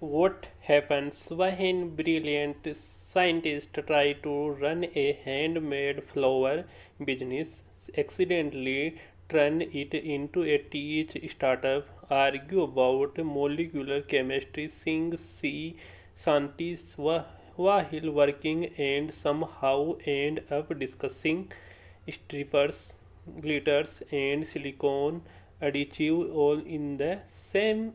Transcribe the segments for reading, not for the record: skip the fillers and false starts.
What happens when brilliant scientists try to run a handmade flower business, accidentally turn it into a tech startup, argue about molecular chemistry, sing sea scientists while working, and somehow end up discussing strippers, glitters, and silicone additive all in the same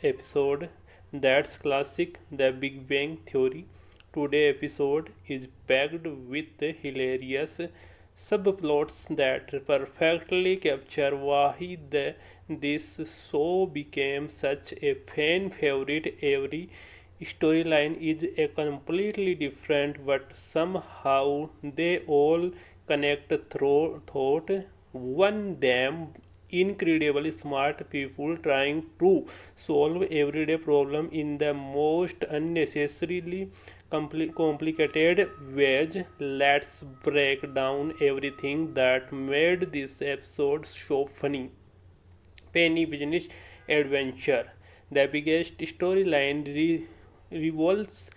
episode? That's classic The Big Bang Theory. Today episode is packed with hilarious subplots that perfectly capture why this show became such a fan favorite. Every storyline is a completely different, but somehow they all connect through thought. One damn incredibly smart people trying to solve everyday problem in the most unnecessarily complicated ways. Let's break down everything that made this episode so funny. Penny Business Adventure. The biggest storyline revolves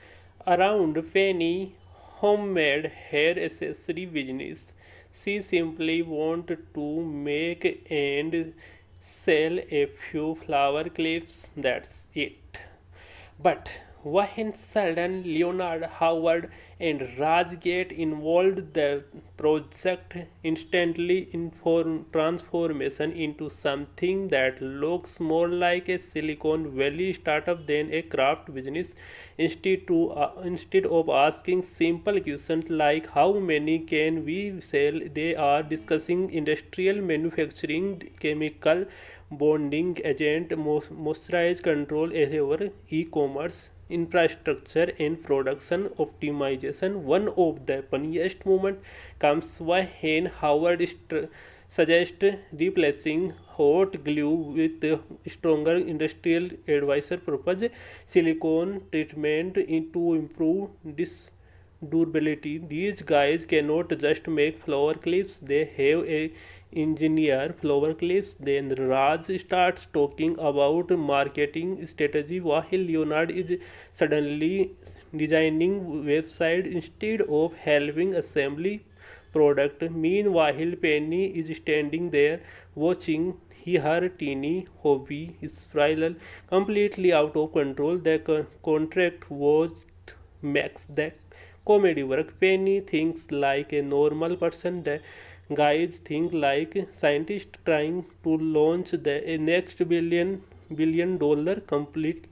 around Penny homemade hair accessory business. She simply wanted to make and sell a few flower clips. That's it. But when Sheldon, Leonard, Howard, and Raj get involved, the project instantly transformation into something that looks more like a Silicon Valley startup than a craft business. Instead of asking simple questions like how many can we sell, they are discussing industrial manufacturing, chemical bonding agent, moisture control, over e-commerce infrastructure and production optimization. One of the funniest moments comes when Howard suggests replacing hot glue with stronger industrial advisor purpose silicone treatment to improve this durability. These guys cannot just make flower clips, they have a engineer flower clips. Then Raj starts talking about marketing strategy while Leonard is suddenly designing website instead of helping assembly product. Meanwhile, Penny is standing there watching her teeny hobby spiral completely out of control. The contract was makes the comedy work. Penny thinks like a normal person. The guys think like scientists trying to launch the next billion dollar complete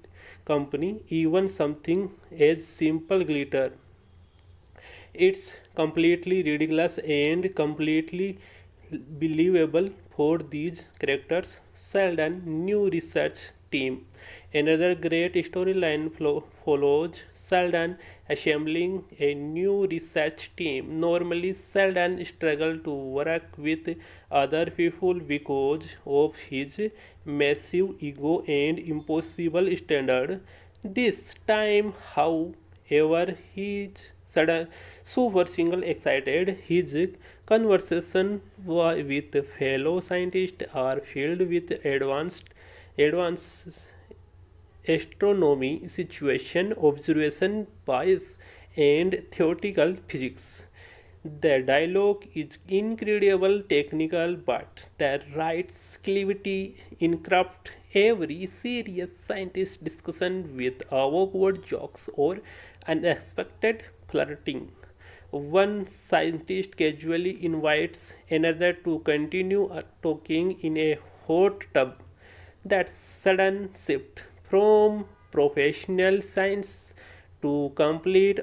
company. Even something as simple glitter, it's completely ridiculous and completely believable for these characters. Sheldon new research team. Another great storyline follows Sheldon assembling a new research team. Normally, Sheldon struggles to work with other people because of his massive ego and impossible standard. This time, however, he sudden super single excited. His conversation with fellow scientists are filled with advanced astronomy, situation, observation, bias, and theoretical physics. The dialogue is incredible technical, but the right clarity interrupt every serious scientist discussion with awkward jokes or unexpected flirting. One scientist casually invites another to continue talking in a hot tub. That sudden shift from professional science to complete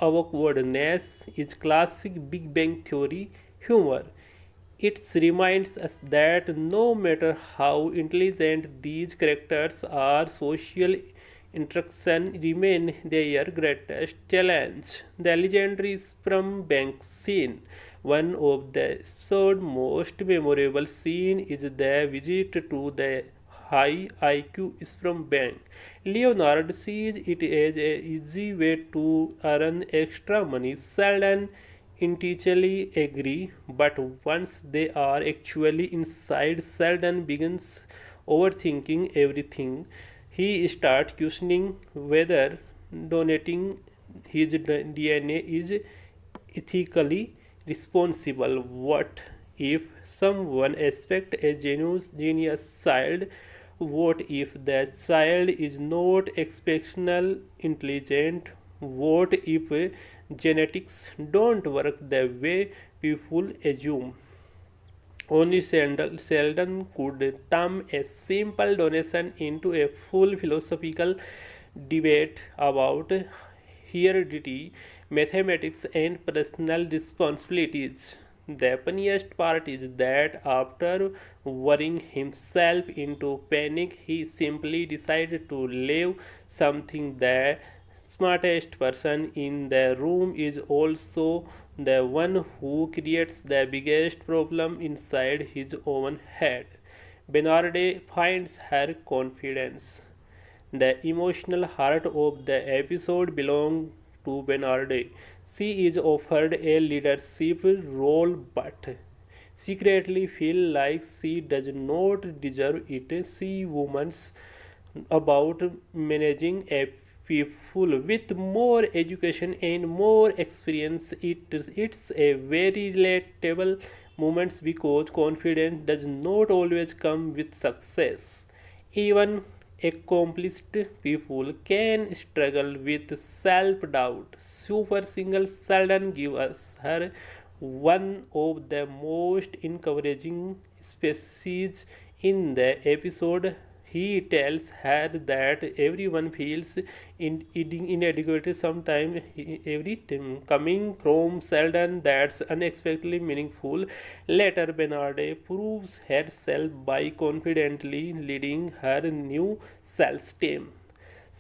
awkwardness is classic Big Bang Theory humor. It reminds us that no matter how intelligent these characters are, social interaction remain their greatest challenge. The legendary from bank scene. One of the episode's most memorable scene is the visit to the high IQ is from bank. Leonard sees it as an easy way to earn extra money. Sheldon intuitively agree, but once they are actually inside, Sheldon begins overthinking everything. he starts questioning whether donating his DNA is ethically responsible. What if someone expects a genius child? What if the child is not exceptional intelligent? What if genetics don't work the way people assume? Only Sheldon could turn a simple donation into a full philosophical debate about heredity, mathematics, and personal responsibilities. The funniest part is that after worrying himself into panic, he simply decided to leave something the smartest person in the room is also the one who creates the biggest problem inside his own head. Bernarde finds her confidence. The emotional heart of the episode belongs to Bernarde. She is offered a leadership role but secretly feels like she does not deserve it. She woman's about managing a people with more education and more experience. It's a very relatable moment because confidence does not always come with success. Even accomplished people can struggle with self-doubt. Super Single Sheldon gives us her one of the most encouraging species in the episode. He tells her that everyone feels inadequate sometimes. Every time coming from Sheldon, that's unexpectedly meaningful. Later, Bernarde proves herself by confidently leading her new sales team.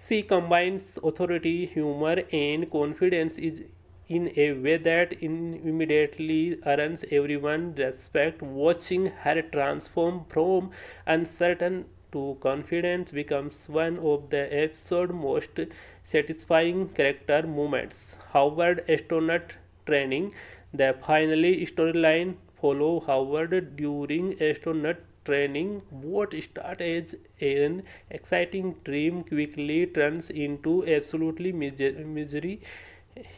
She combines authority, humor, and confidence in a way that immediately earns everyone respect. Watching her transform from uncertain to confidence becomes one of the episode's most satisfying character moments. Howard astronaut training. The finally storyline follow Howard during astronaut training. What started as an exciting dream quickly turns into absolutely misery.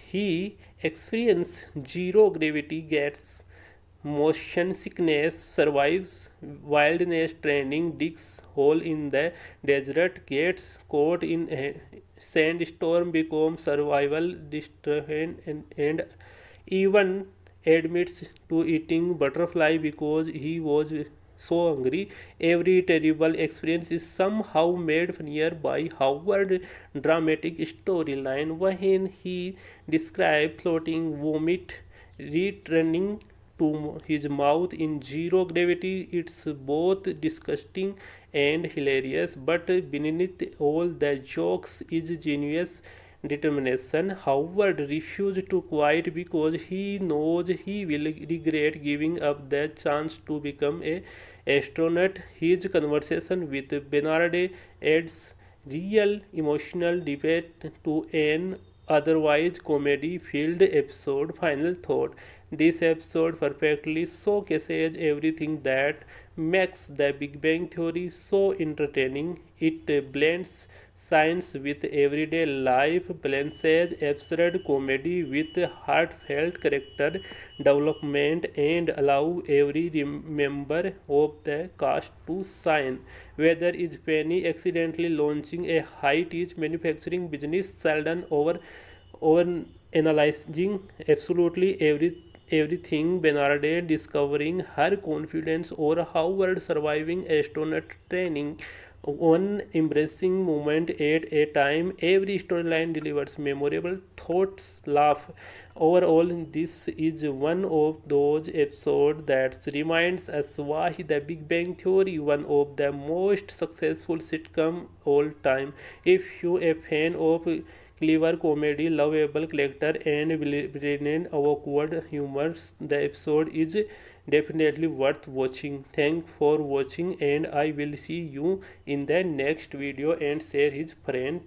He experiences zero gravity, gets motion sickness, survives wilderness training, digs hole in the desert, gets caught in a sandstorm, becomes survival distressed, and even admits to eating butterfly because he was so hungry. Every terrible experience is somehow made funnier by Howard's dramatic storyline when he describes floating vomit returning to his mouth in zero gravity. It's both disgusting and hilarious, but beneath all the jokes is genius determination. Howard refuses to quit because he knows he will regret giving up the chance to become a astronaut. His conversation with Bernarde adds real emotional depth to an otherwise comedy filled episode. Final thought: this episode perfectly showcases everything that makes the Big Bang Theory so entertaining. It blends science with everyday life, balances absurd comedy with heartfelt character development, and allow every member of the cast to shine. Whether it's Penny accidentally launching a high-tech manufacturing business, Sheldon over analyzing absolutely everything, Bernadette discovering her confidence, or Howard surviving astronaut training, one embracing moment at a time. Every storyline delivers memorable thoughts, laugh. Overall, this is one of those episodes that reminds us why The Big Bang Theory one of the most successful sitcom all time. If you a fan of clever comedy, lovable character, and brilliant awkward humor, the episode is definitely worth watching. Thanks for watching, and I will see you in the next video. And share his friend.